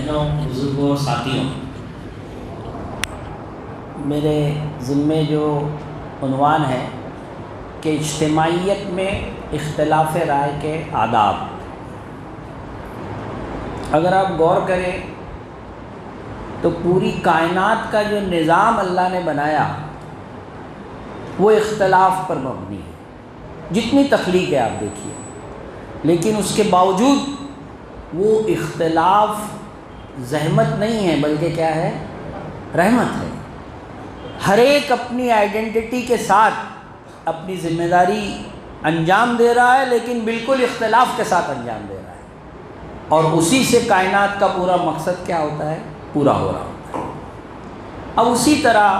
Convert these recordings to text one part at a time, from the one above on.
بہنوں، بزرگوں، ساتھیوں، میرے ذمے جو عنوان ہے کہ اجتماعیت میں اختلاف رائے کے آداب، اگر آپ غور کریں تو پوری کائنات کا جو نظام اللہ نے بنایا وہ اختلاف پر مبنی ہے۔ جتنی تخلیق ہے آپ دیکھیے، لیکن اس کے باوجود وہ اختلاف زحمت نہیں ہے بلکہ کیا ہے؟ رحمت ہے۔ ہر ایک اپنی آئیڈینٹی کے ساتھ اپنی ذمہ داری انجام دے رہا ہے، لیکن بالکل اختلاف کے ساتھ انجام دے رہا ہے، اور اسی سے کائنات کا پورا مقصد کیا ہوتا ہے؟ پورا ہو رہا ہوتا ہے۔ اب اسی طرح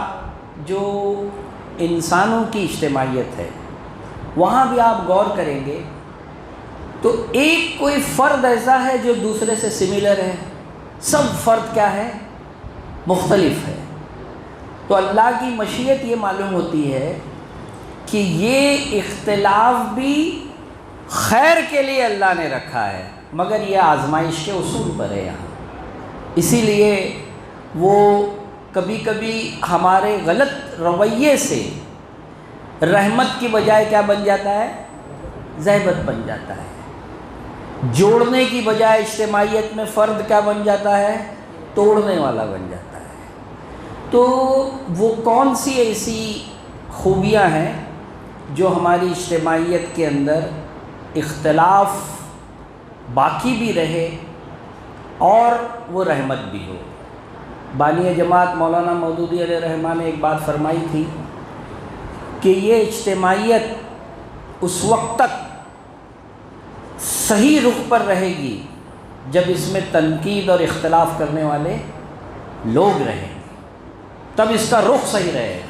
جو انسانوں کی اجتماعیت ہے، وہاں بھی آپ غور کریں گے تو ایک کوئی فرد ایسا ہے جو دوسرے سے سملر ہے، سب فرد کیا ہے؟ مختلف ہے۔ تو اللہ کی مشیت یہ معلوم ہوتی ہے کہ یہ اختلاف بھی خیر کے لیے اللہ نے رکھا ہے، مگر یہ آزمائش کے اصول پر ہے یہاں۔ اسی لیے وہ کبھی کبھی ہمارے غلط رویے سے رحمت کی بجائے کیا بن جاتا ہے؟ ضیبت بن جاتا ہے۔ جوڑنے کی بجائے اجتماعیت میں فرد کیا بن جاتا ہے؟ توڑنے والا بن جاتا ہے۔ تو وہ کون سی ایسی خوبیاں ہیں جو ہماری اجتماعیت کے اندر اختلاف باقی بھی رہے اور وہ رحمت بھی ہو؟ بانی جماعت مولانا مودودی علیہ الرحمہ نے ایک بات فرمائی تھی کہ یہ اجتماعیت اس وقت تک صحیح رخ پر رہے گی جب اس میں تنقید اور اختلاف کرنے والے لوگ رہیں، تب اس کا رخ صحیح رہے گا۔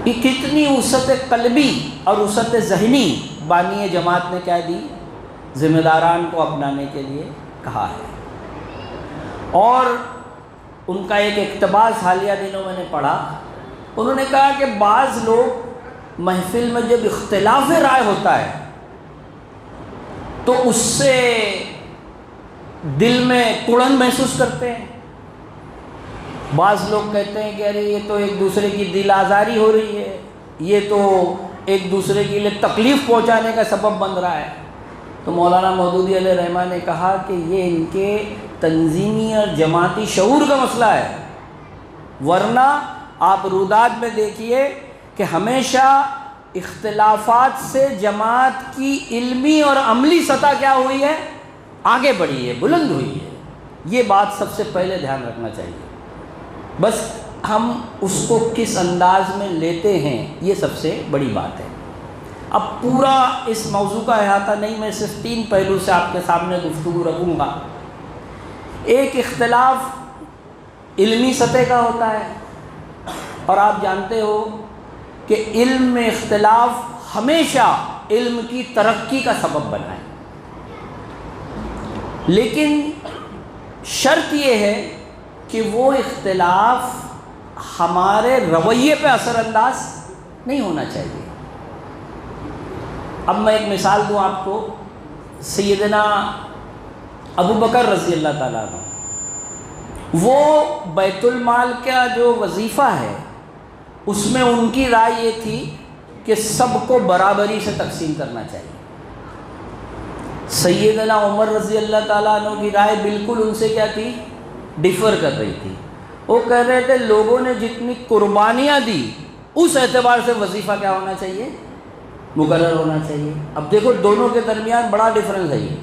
یہ کتنی وسعت قلبی اور وسعت ذہنی بانی جماعت نے کیا دی؟ ذمہ داران کو اپنانے کے لیے کہا ہے۔ اور ان کا ایک اقتباس حالیہ دنوں میں نے پڑھا، انہوں نے کہا کہ بعض لوگ محفل میں جب اختلاف رائے ہوتا ہے تو اس سے دل میں کڑن محسوس کرتے ہیں۔ بعض لوگ کہتے ہیں کہ ارے یہ تو ایک دوسرے کی دل آزاری ہو رہی ہے، یہ تو ایک دوسرے کے لیے تکلیف پہنچانے کا سبب بن رہا ہے۔ تو مولانا مودودی علیہ الرحمہ نے کہا کہ یہ ان کے تنظیمی اور جماعتی شعور کا مسئلہ ہے، ورنہ آپ روداد میں دیکھیے کہ ہمیشہ اختلافات سے جماعت کی علمی اور عملی سطح کیا ہوئی ہے؟ آگے بڑھی ہے، بلند ہوئی ہے۔ یہ بات سب سے پہلے دھیان رکھنا چاہیے۔ بس ہم اس کو کس انداز میں لیتے ہیں، یہ سب سے بڑی بات ہے۔ اب پورا اس موضوع کا احاطہ نہیں، میں صرف 3 پہلو سے آپ کے سامنے گفتگو رکھوں گا۔ ایک اختلاف علمی سطح کا ہوتا ہے، اور آپ جانتے ہو کہ علم میں اختلاف ہمیشہ علم کی ترقی کا سبب بنا ہے، لیکن شرط یہ ہے کہ وہ اختلاف ہمارے رویے پہ اثر انداز نہیں ہونا چاہیے۔ اب میں ایک مثال دوں آپ کو، سیدنا ابو بکر رضی اللہ تعالیٰ عنہ، وہ بیت المال کا جو وظیفہ ہے اس میں ان کی رائے یہ تھی کہ سب کو برابری سے تقسیم کرنا چاہیے۔ سیدنا عمر رضی اللہ تعالیٰ عنہ کی رائے بالکل ان سے کیا تھی؟ ڈیفر کر رہی تھی۔ وہ کہہ رہے تھے لوگوں نے جتنی قربانیاں دی اس اعتبار سے وظیفہ کیا ہونا چاہیے؟ مقرر ہونا چاہیے۔ اب دیکھو دونوں کے درمیان بڑا ڈفرنس ہے یہ،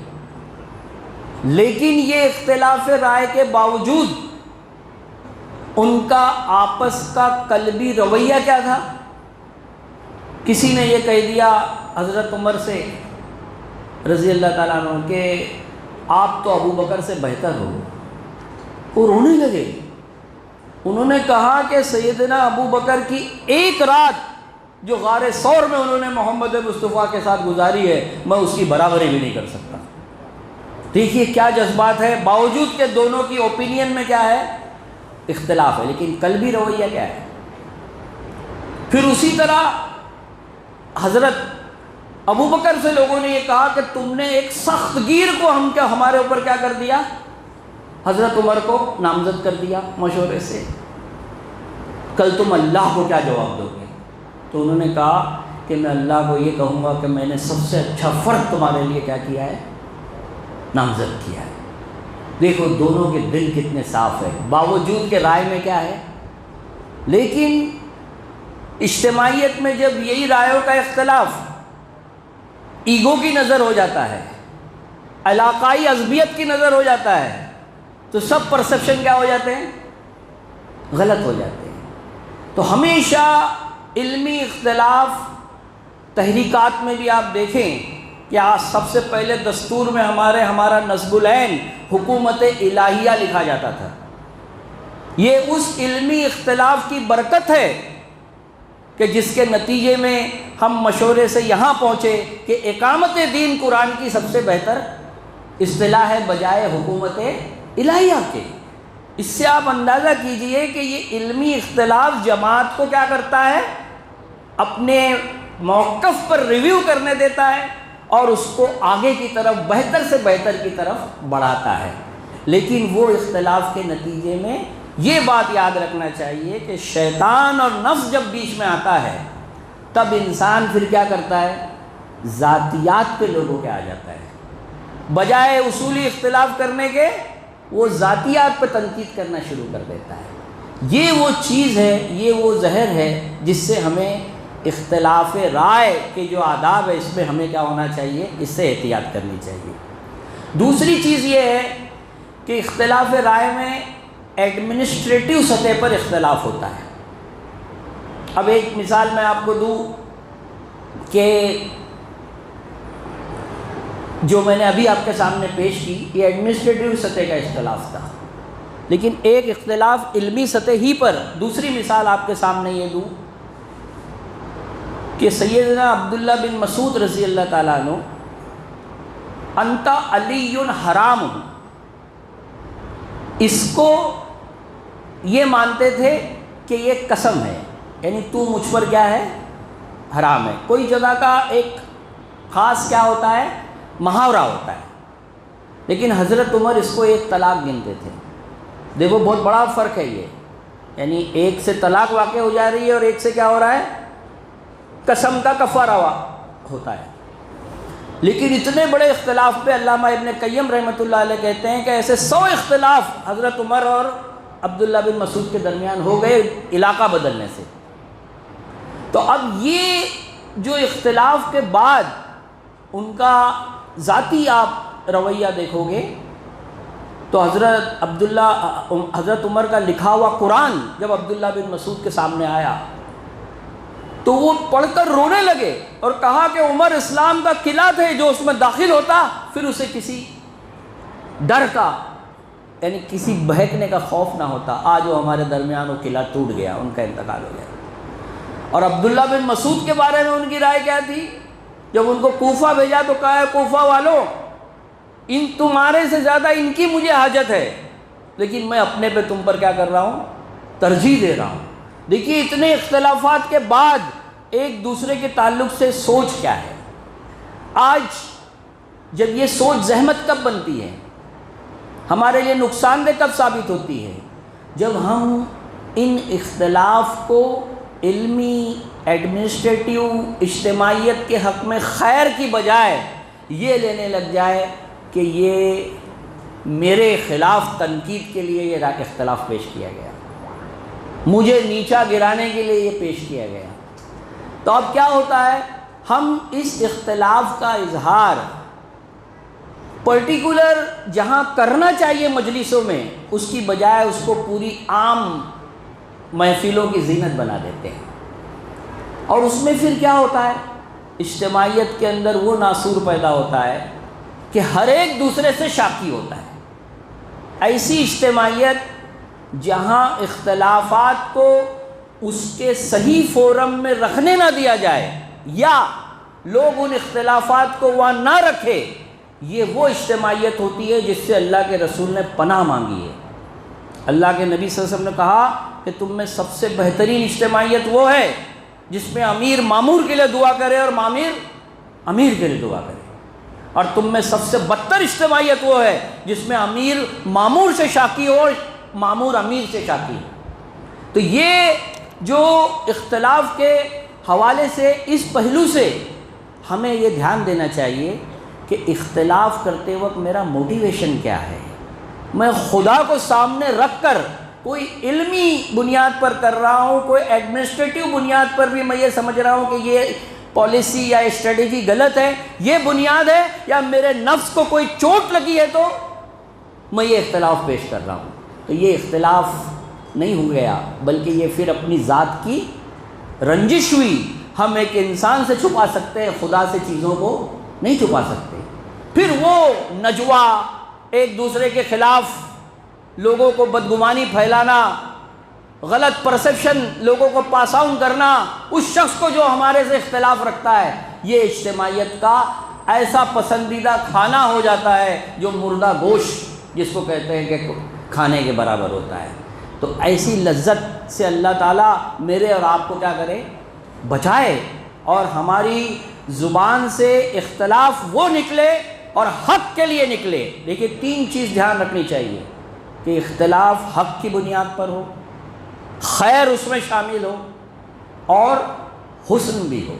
لیکن یہ اختلاف رائے کے باوجود ان کا آپس کا قلبی رویہ کیا تھا؟ کسی نے یہ کہہ دیا حضرت عمر سے رضی اللہ تعالیٰ عنہ کہ آپ تو ابو بکر سے بہتر ہو، وہ رونے لگے۔ انہوں نے کہا کہ سیدنا ابو بکر کی ایک رات جو غار ثور میں انہوں نے محمد مصطفیٰ کے ساتھ گزاری ہے، میں اس کی برابری بھی نہیں کر سکتا۔ دیکھیے کیا جذبات ہے، باوجود کہ دونوں کی اوپینین میں کیا ہے؟ اختلاف ہے، لیکن قلبی رویہ کیا ہے؟ پھر اسی طرح حضرت ابو بکر سے لوگوں نے یہ کہا کہ تم نے ایک سخت گیر کو ہمارے اوپر کیا کر دیا؟ حضرت عمر کو نامزد کر دیا مشورے سے، کل تم اللہ کو کیا جواب دو گے؟ تو انہوں نے کہا کہ میں اللہ کو یہ کہوں گا کہ میں نے سب سے اچھا فرد تمہارے لیے کیا کیا ہے، نامزد کیا ہے۔ دیکھو دونوں کے دل کتنے صاف ہیں، باوجود کہ رائے میں کیا ہے، لیکن اجتماعیت میں جب یہی رائےوں کا اختلاف ایگو کی نظر ہو جاتا ہے، علاقائی عصبیت کی نظر ہو جاتا ہے، تو سب پرسیپشن کیا ہو جاتے ہیں، غلط ہو جاتے ہیں۔ تو ہمیشہ علمی اختلاف، تحریکات میں بھی آپ دیکھیں کہ آج سب سے پہلے دستور میں ہمارا نصب العین حکومت الہیہ لکھا جاتا تھا۔ یہ اس علمی اختلاف کی برکت ہے کہ جس کے نتیجے میں ہم مشورے سے یہاں پہنچے کہ اقامت دین قرآن کی سب سے بہتر اصطلاح ہے بجائے حکومت الہیہ کے۔ اس سے آپ اندازہ کیجئے کہ یہ علمی اختلاف جماعت کو کیا کرتا ہے، اپنے موقف پر ریویو کرنے دیتا ہے اور اس کو آگے کی طرف، بہتر سے بہتر کی طرف بڑھاتا ہے۔ لیکن وہ اختلاف کے نتیجے میں یہ بات یاد رکھنا چاہیے کہ شیطان اور نفس جب بیچ میں آتا ہے تب انسان پھر کیا کرتا ہے، ذاتیات پہ لوگوں کے آ جاتا ہے، بجائے اصولی اختلاف کرنے کے وہ ذاتیات پہ تنقید کرنا شروع کر دیتا ہے۔ یہ وہ چیز ہے، یہ وہ زہر ہے جس سے ہمیں اختلاف رائے کے جو آداب ہے اس میں ہمیں کیا ہونا چاہیے، اس سے احتیاط کرنی چاہیے۔ دوسری چیز یہ ہے کہ اختلاف رائے میں ایڈمنسٹریٹو سطح پر اختلاف ہوتا ہے۔ اب ایک مثال میں آپ کو دوں کہ جو میں نے ابھی آپ کے سامنے پیش کی یہ ایڈمنسٹریٹو سطح کا اختلاف تھا، لیکن ایک اختلاف علمی سطح ہی پر دوسری مثال آپ کے سامنے یہ دوں کہ سیدنا عبداللہ بن مسعود رضی اللہ تعالیٰ عنہ انت علی حرام، اس کو یہ مانتے تھے کہ یہ قسم ہے، یعنی تو مجھ پر کیا ہے، حرام ہے۔ کوئی جگہ کا ایک خاص کیا ہوتا ہے، محاورہ ہوتا ہے، لیکن حضرت عمر اس کو ایک طلاق گنتے تھے۔ دیکھو بہت بڑا فرق ہے یہ، یعنی ایک سے طلاق واقع ہو جا رہی ہے اور ایک سے کیا ہو رہا ہے، قسم کا کفارہ ہوتا ہے۔ لیکن اتنے بڑے اختلاف پہ علامہ ابن قیم رحمۃ اللہ علیہ کہتے ہیں کہ ایسے 100 اختلاف حضرت عمر اور عبداللہ بن مسعود کے درمیان ہو گئے علاقہ بدلنے سے۔ تو اب یہ جو اختلاف کے بعد ان کا ذاتی آپ رویہ دیکھو گے تو حضرت عمر کا لکھا ہوا قرآن جب عبداللہ بن مسعود کے سامنے آیا تو وہ پڑھ کر رونے لگے اور کہا کہ عمر اسلام کا قلعہ تھے، جو اس میں داخل ہوتا پھر اسے کسی ڈر کا، یعنی کسی بہکنے کا خوف نہ ہوتا۔ آج وہ ہمارے درمیان وہ قلعہ ٹوٹ گیا، ان کا انتقال ہو گیا۔ اور عبداللہ بن مسعود کے بارے میں ان کی رائے کیا تھی؟ جب ان کو کوفہ بھیجا تو کہا ہے کوفہ والوں، ان تمہارے سے زیادہ ان کی مجھے حاجت ہے، لیکن میں اپنے پہ تم پر کیا کر رہا ہوں، ترجیح دے رہا ہوں۔ دیکھیے اتنے اختلافات کے بعد ایک دوسرے کے تعلق سے سوچ کیا ہے۔ آج جب یہ سوچ زحمت کب بنتی ہے، ہمارے لیے نقصان دہ کب ثابت ہوتی ہے، جب ہم ان اختلاف کو علمی، ایڈمنسٹریٹو، اجتماعیت کے حق میں خیر کی بجائے یہ لینے لگ جائے کہ یہ میرے خلاف تنقید کے لیے یہ اختلاف پیش کیا گیا، مجھے نیچا گرانے کے لیے یہ پیش کیا گیا۔ تو اب کیا ہوتا ہے، ہم اس اختلاف کا اظہار پرٹیکولر جہاں کرنا چاہیے مجلسوں میں، اس کی بجائے اس کو پوری عام محفلوں کی زینت بنا دیتے ہیں، اور اس میں پھر کیا ہوتا ہے، اجتماعیت کے اندر وہ ناسور پیدا ہوتا ہے کہ ہر ایک دوسرے سے شاکی ہوتا ہے۔ ایسی اجتماعیت جہاں اختلافات کو اس کے صحیح فورم میں رکھنے نہ دیا جائے یا لوگ ان اختلافات کو وہاں نہ رکھے، یہ وہ اجتماعیت ہوتی ہے جس سے اللہ کے رسول نے پناہ مانگی ہے۔ اللہ کے نبی صلی اللہ علیہ وسلم نے کہا کہ تم میں سب سے بہترین اجتماعیت وہ ہے جس میں امیر مامور کے لیے دعا کرے اور مامور امیر کے لیے دعا کرے۔ اور تم میں سب سے بدتر اجتماعیت وہ ہے جس میں امیر مامور سے شاکی ہو اور مامور امیر سے شاکی ہو۔ تو یہ جو اختلاف کے حوالے سے اس پہلو سے ہمیں یہ دھیان دینا چاہیے کہ اختلاف کرتے وقت میرا موٹیویشن کیا ہے، میں خدا کو سامنے رکھ کر کوئی علمی بنیاد پر کر رہا ہوں، کوئی ایڈمنسٹریٹو بنیاد پر بھی میں یہ سمجھ رہا ہوں کہ یہ پالیسی یا اسٹریٹجی غلط ہے، یہ بنیاد ہے، یا میرے نفس کو کوئی چوٹ لگی ہے تو میں یہ اختلاف پیش کر رہا ہوں، تو یہ اختلاف نہیں ہو گیا بلکہ یہ پھر اپنی ذات کی رنجش ہوئی۔ ہم ایک انسان سے چھپا سکتے ہیں، خدا سے چیزوں کو نہیں چھپا سکتے۔ پھر وہ نجوا، ایک دوسرے کے خلاف لوگوں کو بدگمانی پھیلانا، غلط پرسیپشن لوگوں کو پاس آن کرنا اس شخص کو جو ہمارے سے اختلاف رکھتا ہے، یہ اجتماعیت کا ایسا پسندیدہ کھانا ہو جاتا ہے جو مردہ گوشت جس کو کہتے ہیں کہ کھانے کے برابر ہوتا ہے۔ تو ایسی لذت سے اللہ تعالیٰ میرے اور آپ کو کیا کرے، بچائے، اور ہماری زبان سے اختلاف وہ نکلے اور حق کے لیے نکلے۔ دیکھیے 3 چیز دھیان رکھنی چاہیے کہ اختلاف حق کی بنیاد پر ہو، خیر اس میں شامل ہو، اور حسن بھی ہو۔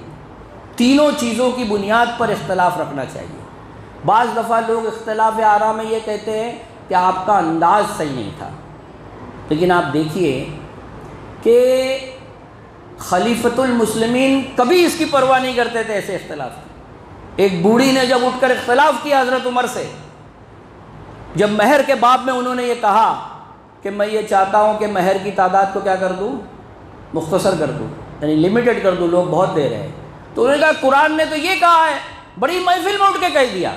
تینوں چیزوں کی بنیاد پر اختلاف رکھنا چاہیے۔ بعض دفعہ لوگ اختلاف آراء میں یہ کہتے ہیں کہ آپ کا انداز صحیح نہیں تھا، لیکن آپ دیکھیے کہ خلیفۃ المسلمین کبھی اس کی پرواہ نہیں کرتے تھے ایسے اختلاف کی۔ ایک بوڑھی نے جب اٹھ کر اختلاف کیا حضرت عمر سے، جب مہر کے باب میں انہوں نے یہ کہا کہ میں یہ چاہتا ہوں کہ مہر کی تعداد کو کیا کر دوں، مختصر کر دوں، یعنی لمیٹڈ کر دوں، لوگ بہت دے رہے ہیں، تو انہوں نے کہا قرآن نے تو یہ کہا ہے، بڑی محفل میں اٹھ کے کہہ دیا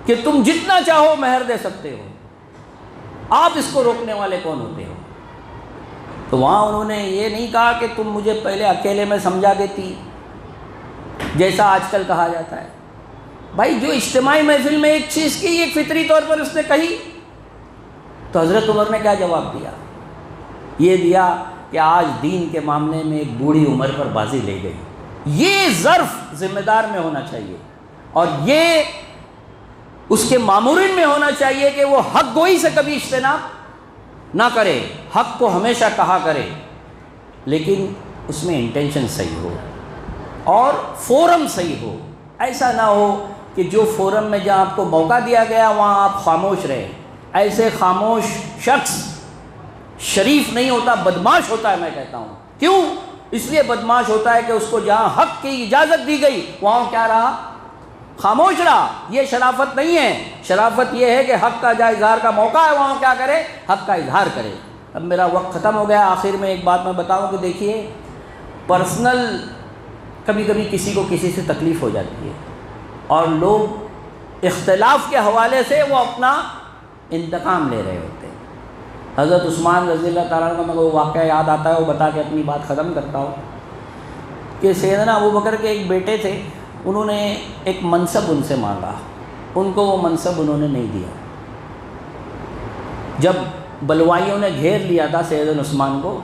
کہ تم جتنا چاہو مہر دے سکتے ہو، آپ اس کو روکنے والے کون ہوتے ہو؟ تو وہاں انہوں نے یہ نہیں کہا کہ تم مجھے پہلے اکیلے میں سمجھا دیتی، جیسا آج کل کہا جاتا ہے۔ بھائی جو اجتماعی محفل میں ایک چیز کی، ایک فطری طور پر اس نے کہی، تو حضرت عمر نے کیا جواب دیا؟ یہ دیا کہ آج دین کے معاملے میں ایک بوڑھی عمر پر بازی لے گئی۔ یہ ظرف ذمہ دار میں ہونا چاہیے، اور یہ اس کے مامورین میں ہونا چاہیے کہ وہ حق گوئی سے کبھی اجتناب نہ کرے، حق کو ہمیشہ کہا کرے، لیکن اس میں انٹینشن صحیح ہو اور فورم صحیح ہو۔ ایسا نہ ہو کہ جو فورم میں جہاں آپ کو موقع دیا گیا وہاں آپ خاموش رہیں۔ ایسے خاموش شخص شریف نہیں ہوتا، بدماش ہوتا ہے۔ میں کہتا ہوں کیوں؟ اس لیے بدماش ہوتا ہے کہ اس کو جہاں حق کی اجازت دی گئی وہاں کیا رہا، خاموش رہا۔ یہ شرافت نہیں ہے، شرافت یہ ہے کہ حق کا جہاں اظہار کا موقع ہے وہاں کیا کرے، حق کا اظہار کرے۔ اب میرا وقت ختم ہو گیا، آخر میں ایک بات میں بتاؤں کہ دیکھیے پرسنل کبھی کبھی کسی کو کسی سے تکلیف ہو جاتی ہے، اور لوگ اختلاف کے حوالے سے وہ اپنا انتقام لے رہے ہوتے ہیں۔ حضرت عثمان رضی اللہ تعالیٰ عنہ کا میں کو واقعہ یاد آتا ہے، وہ بتا کے اپنی بات ختم کرتا ہوں کہ سیدنا ابو بکر کے ایک بیٹے تھے، انہوں نے ایک منصب ان سے مانگا، ان کو وہ منصب انہوں نے نہیں دیا۔ جب بلوائیوں نے گھیر لیا تھا سیدنا عثمان کو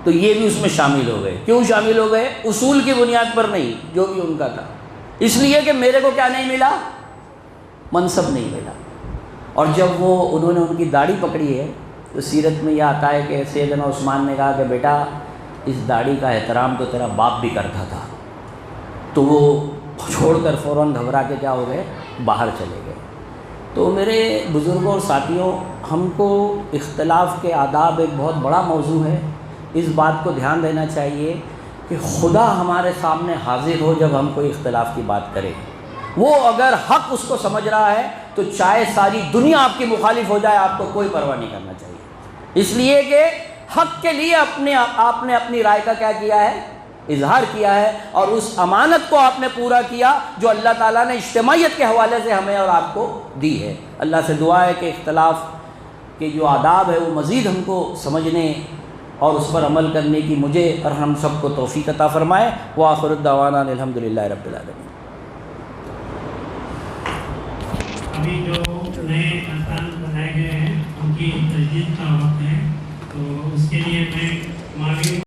تو یہ بھی اس میں شامل ہو گئے۔ کیوں شامل ہو گئے؟ اصول کی بنیاد پر نہیں، جو بھی ان کا تھا، اس لیے کہ میرے کو کیا نہیں ملا، منصب نہیں ملا۔ اور جب وہ انہوں نے ان کی داڑھی پکڑی ہے تو سیرت میں یہ آتا ہے کہ سیدنا عثمان نے کہا کہ بیٹا اس داڑھی کا احترام تو تیرا باپ بھی کرتا تھا، تو وہ چھوڑ کر فوراً گھبرا کے کیا ہو گئے، باہر چلے گئے۔ تو میرے بزرگوں اور ساتھیوں، ہم کو اختلاف کے آداب ایک بہت بڑا موضوع ہے، اس بات کو دھیان دینا چاہیے کہ خدا ہمارے سامنے حاضر ہو جب ہم کوئی اختلاف کی بات کریں، وہ اگر حق اس کو سمجھ رہا ہے تو چاہے ساری دنیا آپ کی مخالف ہو جائے آپ کو کوئی پرواہ نہیں کرنا چاہیے، اس لیے کہ حق کے لیے آپ نے اپنی رائے کا کیا کیا ہے، اظہار کیا ہے، اور اس امانت کو آپ نے پورا کیا جو اللہ تعالیٰ نے اجتماعیت کے حوالے سے ہمیں اور آپ کو دی ہے۔ اللہ سے دعا ہے کہ اختلاف کے جو آداب ہے وہ مزید ہم کو سمجھنے اور اس پر عمل کرنے کی مجھے اور ہم سب کو توفیق عطا فرمائے۔ وآخر الدعوانا الحمدللہ رب العالمین۔ ابھی جو نئے ارکان بنائے گئے ہیں ان کی تجدید کا وقت ہے، تو اس کے لیے میں معاون